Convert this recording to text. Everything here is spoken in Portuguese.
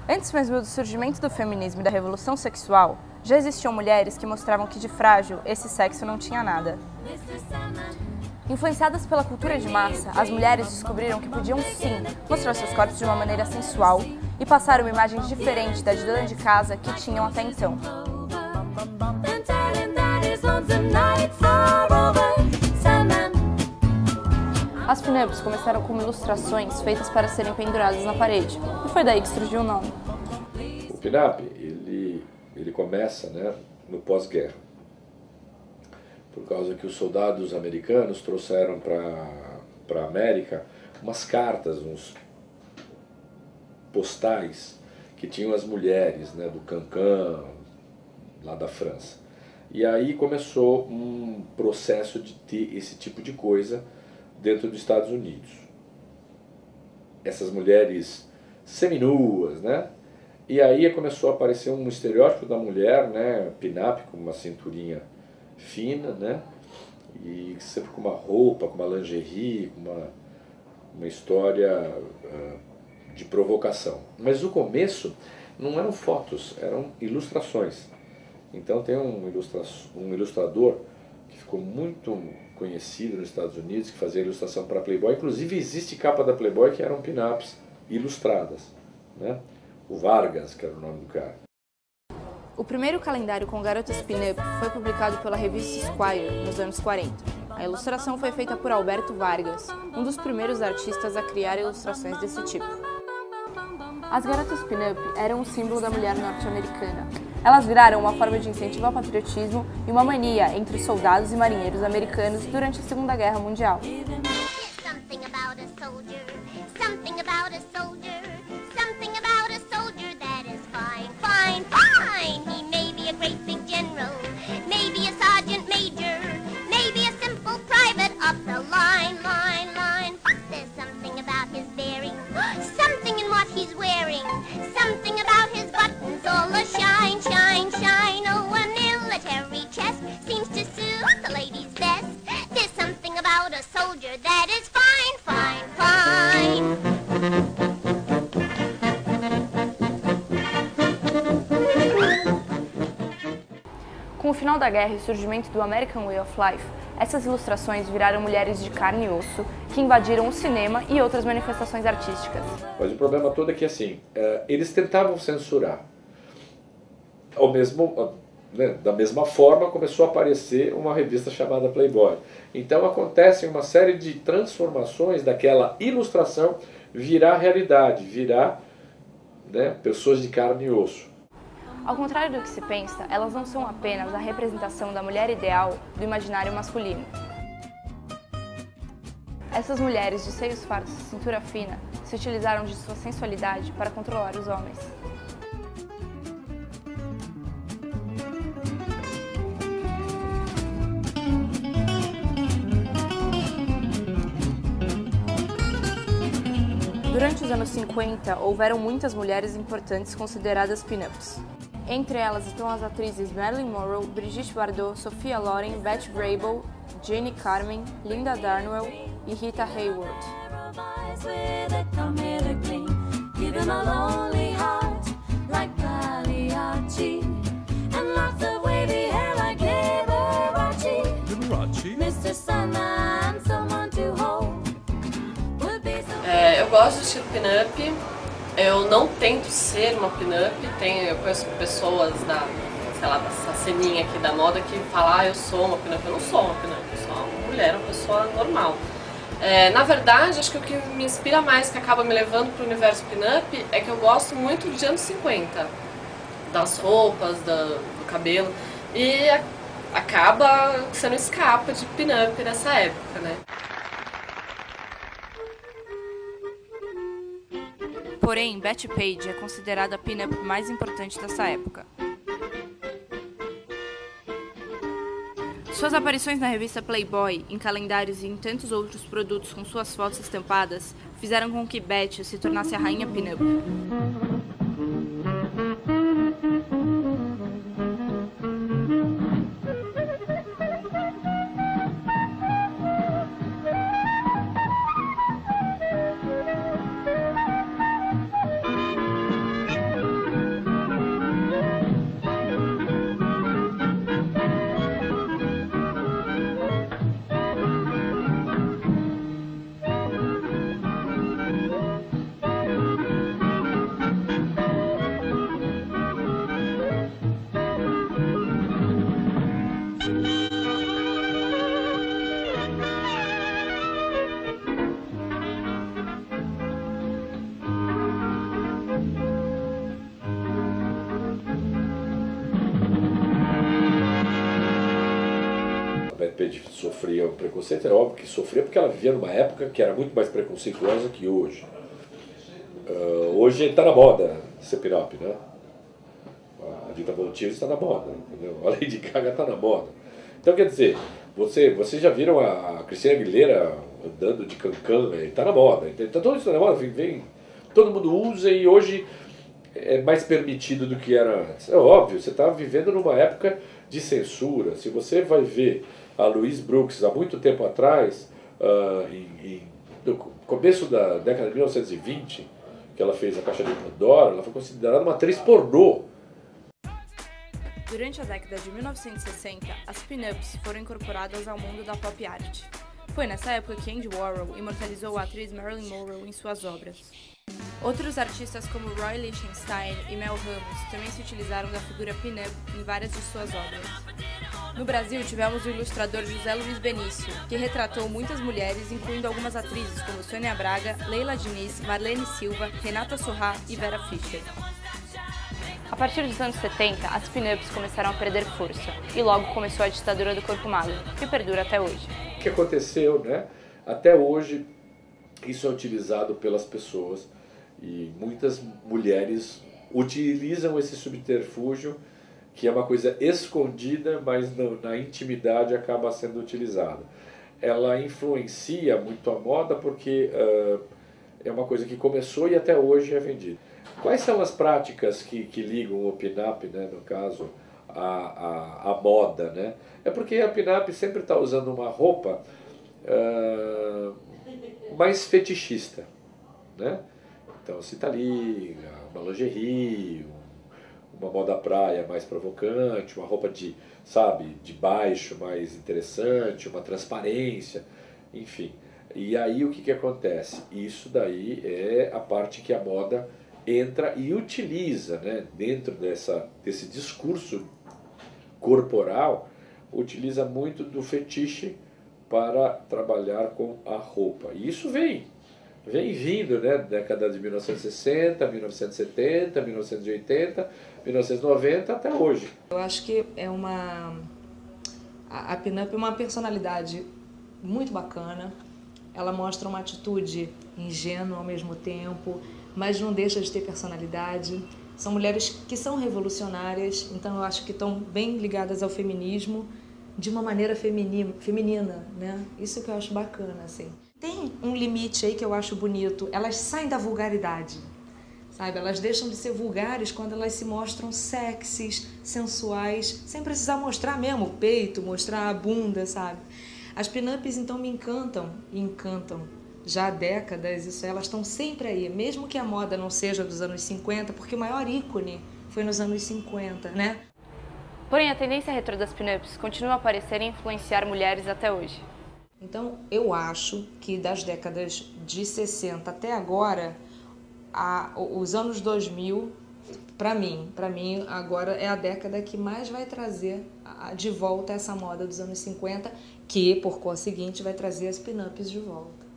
Antes mesmo do surgimento do feminismo e da revolução sexual, já existiam mulheres que mostravam que de frágil esse sexo não tinha nada. Influenciadas pela cultura de massa, as mulheres descobriram que podiam sim mostrar seus corpos de uma maneira sensual e passar uma imagem diferente da de dona de casa que tinham até então. As pin-ups começaram como ilustrações feitas para serem penduradas na parede, e foi daí que surgiu o nome. O pin-up, ele começa, né, no pós-guerra, por causa que os soldados americanos trouxeram para a América umas cartas, uns postais que tinham as mulheres, né, do Cancan, lá da França. E aí começou um processo de ter esse tipo de coisa dentro dos Estados Unidos. Essas mulheres seminuas, né? E aí começou a aparecer um estereótipo da mulher, né, pin-up, com uma cinturinha fina, né? E sempre com uma roupa, com uma lingerie, com uma história de provocação. Mas no começo não eram fotos, eram ilustrações. Então tem um ilustrador que ficou muito conhecido nos Estados Unidos, que fazia ilustração para Playboy. Inclusive existe capa da Playboy que eram pin-ups ilustradas, né? O Vargas, que era o nome do cara. O primeiro calendário com garotas pin-up foi publicado pela revista Esquire nos anos 40. A ilustração foi feita por Alberto Vargas, um dos primeiros artistas a criar ilustrações desse tipo. As garotas pin-up eram um símbolo da mulher norte-americana. Elas viraram uma forma de incentivo ao patriotismo e uma mania entre os soldados e marinheiros americanos durante a Segunda Guerra Mundial. Com o final da guerra e o surgimento do American Way of Life, essas ilustrações viraram mulheres de carne e osso que invadiram o cinema e outras manifestações artísticas. Mas o problema todo é que assim, eles tentavam censurar. Da mesma forma começou a aparecer uma revista chamada Playboy. Então acontecem uma série de transformações daquela ilustração virar realidade, virar, né, pessoas de carne e osso. Ao contrário do que se pensa, elas não são apenas a representação da mulher ideal do imaginário masculino. Essas mulheres de seios fartos e cintura fina se utilizaram de sua sensualidade para controlar os homens. Durante os anos 50, houveram muitas mulheres importantes consideradas pin-ups. Entre elas estão as atrizes Marilyn Monroe, Brigitte Bardot, Sophia Loren, Beth Grable, Jane Carmen, Linda Darnwell e Rita Hayworth. Eu gosto do estilo pin-up. Eu não tento ser uma pin-up. Eu conheço pessoas dessa ceninha aqui da moda que falam, eu sou uma pin-up. Eu não sou uma pin-up, eu sou uma mulher, uma pessoa normal. Na verdade, acho que o que me inspira mais, que acaba me levando para o universo pin-up, é que eu gosto muito de anos 50, das roupas, do cabelo, e acaba sendo escapa de pin-up dessa época, né? Porém, Bettie Page é considerada a pin-up mais importante dessa época. Suas aparições na revista Playboy, em calendários e em tantos outros produtos com suas fotos estampadas fizeram com que Bettie se tornasse a rainha pin-up. gente sofria o preconceito, é óbvio que sofria porque ela vivia numa época que era muito mais preconceituosa que hoje. Hoje está na moda ser pin-up, né? A Dita Von Teese está na moda, entendeu? A Lady Gaga está na moda. Então, quer dizer, vocês já viram a Christina Aguilera andando de cancan, está na moda. Então, todo isso está na moda, todo mundo usa e hoje é mais permitido do que era antes. É óbvio, você está vivendo numa época de censura. Se você vai ver a Louise Brooks há muito tempo atrás, no começo da década de 1920, que ela fez a Caixa de Pandora, ela foi considerada uma atriz pornô. Durante a década de 1960, as pin-ups foram incorporadas ao mundo da pop art. Foi nessa época que Andy Warhol imortalizou a atriz Marilyn Monroe em suas obras. Outros artistas como Roy Lichtenstein e Mel Ramos também se utilizaram da figura pin-up em várias de suas obras. No Brasil, tivemos o ilustrador José Luiz Benício, que retratou muitas mulheres, incluindo algumas atrizes como Sônia Braga, Leila Diniz, Marlene Silva, Renata Sorrah e Vera Fischer. A partir dos anos 70, as pin-ups começaram a perder força, e logo começou a ditadura do corpo magro, que perdura até hoje. O que aconteceu, né? Até hoje, isso é utilizado pelas pessoas, e muitas mulheres utilizam esse subterfúgio, que é uma coisa escondida, mas na intimidade acaba sendo utilizada. Ela influencia muito a moda porque é uma coisa que começou e até hoje é vendida. Quais são as práticas que ligam o pin-up, né, no caso, à moda, né? É porque a pin-up sempre está usando uma roupa mais fetichista, né? Então, se está ali uma lingerie, uma moda praia mais provocante, uma roupa de baixo mais interessante, uma transparência, enfim. E aí o que acontece? Isso daí é a parte que a moda entra e utiliza, né, dentro desse discurso corporal, utiliza muito do fetiche para trabalhar com a roupa. E isso vem vindo, né, década de 1960, 1970, 1980, 1990 até hoje. Eu acho que a pin-up é uma personalidade muito bacana. Ela mostra uma atitude ingênua ao mesmo tempo, mas não deixa de ter personalidade. São mulheres que são revolucionárias, então eu acho que estão bem ligadas ao feminismo de uma maneira feminina, né? Isso que eu acho bacana, assim. Tem um limite aí que eu acho bonito. Elas saem da vulgaridade, sabe? Elas deixam de ser vulgares quando elas se mostram sexys, sensuais, sem precisar mostrar mesmo o peito, mostrar a bunda, sabe? As pin-ups, então, me encantam e encantam. Já há décadas, elas estão sempre aí, mesmo que a moda não seja dos anos 50, porque o maior ícone foi nos anos 50, né? Porém, a tendência retrô das pin-ups continua a aparecer e influenciar mulheres até hoje. Então, eu acho que das décadas de 60 até agora, os anos 2000, para mim, agora é a década que mais vai trazer de volta essa moda dos anos 50, que, por conseguinte, vai trazer as pin-ups de volta.